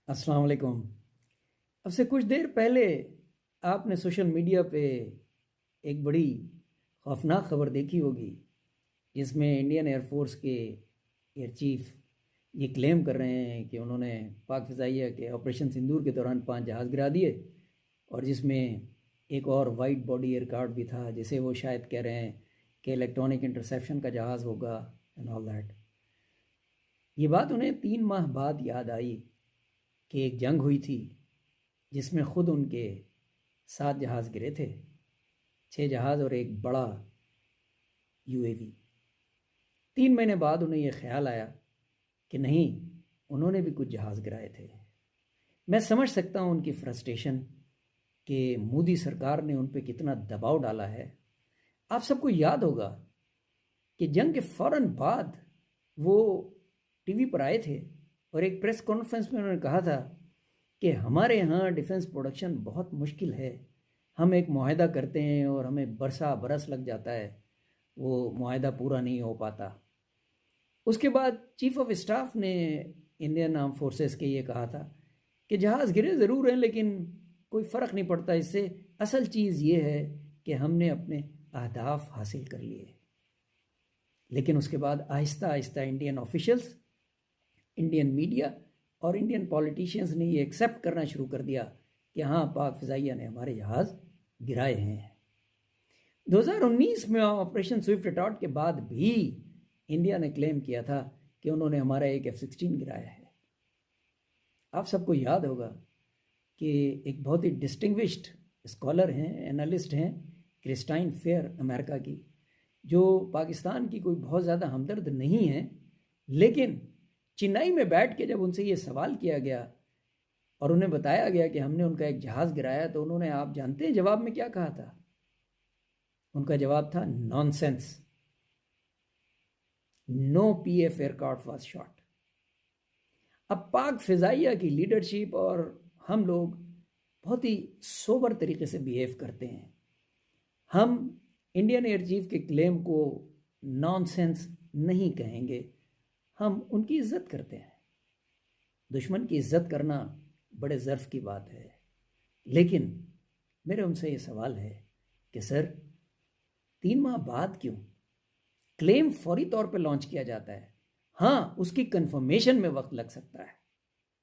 अस्सलाम वालेकुम। अब से कुछ देर पहले आपने सोशल मीडिया पे एक बड़ी खौफनाक खबर देखी होगी, जिसमें इंडियन एयरफोर्स के एयर चीफ ये क्लेम कर रहे हैं कि उन्होंने पाक फ़िज़ाइया के ऑपरेशन सिंदूर के दौरान 5 जहाज़ गिरा दिए, और जिसमें एक और वाइट बॉडी एयरक्राफ्ट भी था, जिसे वो शायद कह रहे हैं कि इलेक्ट्रॉनिक इंटरसेप्शन का जहाज़ होगा एंड ऑल दैट। ये बात उन्हें 3 माह बाद याद आई कि एक जंग हुई थी जिसमें ख़ुद उनके 7 जहाज़ गिरे थे, 6 जहाज़ और एक बड़ा यूएवी। 3 महीने बाद उन्हें यह ख्याल आया कि नहीं, उन्होंने भी कुछ जहाज़ गिराए थे। मैं समझ सकता हूँ उनकी फ्रस्ट्रेशन कि मोदी सरकार ने उन पर कितना दबाव डाला है। आप सबको याद होगा कि जंग के फ़ौरन बाद वो टीवी पर आए थे और एक प्रेस कॉन्फ्रेंस में उन्होंने कहा था कि हमारे यहाँ डिफेंस प्रोडक्शन बहुत मुश्किल है। हम एक मुआहदा करते हैं और हमें बरस लग जाता है, वो मुआहदा पूरा नहीं हो पाता। उसके बाद चीफ ऑफ स्टाफ ने इंडियन आर्म फोर्सेस के ये कहा था कि जहाज़ गिरे ज़रूर हैं, लेकिन कोई फ़र्क नहीं पड़ता इससे। असल चीज़ ये है कि हमने अपने अहदाफ हासिल कर लिए। लेकिन उसके बाद Aahista Aahista Indian officials, Indian media और इंडियन पॉलिटिशियंस ने ये एक्सेप्ट करना शुरू कर दिया कि हाँ, पाक फ़िज़ाइया ने हमारे जहाज़ गिराए हैं। 2019 में ऑपरेशन स्विफ्ट अटॉट के बाद भी इंडिया ने क्लेम किया था कि उन्होंने हमारा एक F-16 गिराया है। आप सबको याद होगा कि एक बहुत ही डिस्टिंग्विश्ड स्कॉलर हैं, एनालिस्ट हैं, क्रिस्टाइन फेयर अमेरिका की, जो पाकिस्तान की कोई बहुत ज़्यादा हमदर्द नहीं है, लेकिन चेन्नई में बैठ के जब उनसे ये सवाल किया गया और उन्हें बताया गया कि हमने उनका एक जहाज़ गिराया, तो उन्होंने, आप जानते हैं जवाब में क्या कहा था? उनका जवाब था nonsense, no PF aircraft was shot. अब पाक फ़िज़ाइया की लीडरशिप और हम लोग बहुत ही सोबर तरीके से बिहेव करते हैं। हम इंडियन एयर चीफ के क्लेम को नॉनसेंस नहीं कहेंगे, हम उनकी इज्जत करते हैं। दुश्मन की इज्जत करना बड़े ज़र्फ़ की बात है, लेकिन मेरे उनसे ये सवाल है कि सर, 3 माह बाद क्यों क्लेम फौरी तौर पे लॉन्च किया जाता है? हाँ, उसकी कंफर्मेशन में वक्त लग सकता है।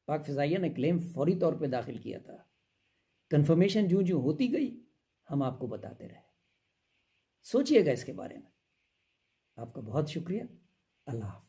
पाक फ़िज़ाइया ने क्लेम फौरी तौर पे दाखिल किया था, कंफर्मेशन जूं जूं होती गई हम आपको बताते रहे। सोचिएगा इसके बारे में। आपका बहुत शुक्रिया। अल्लाह हाफ़िज़।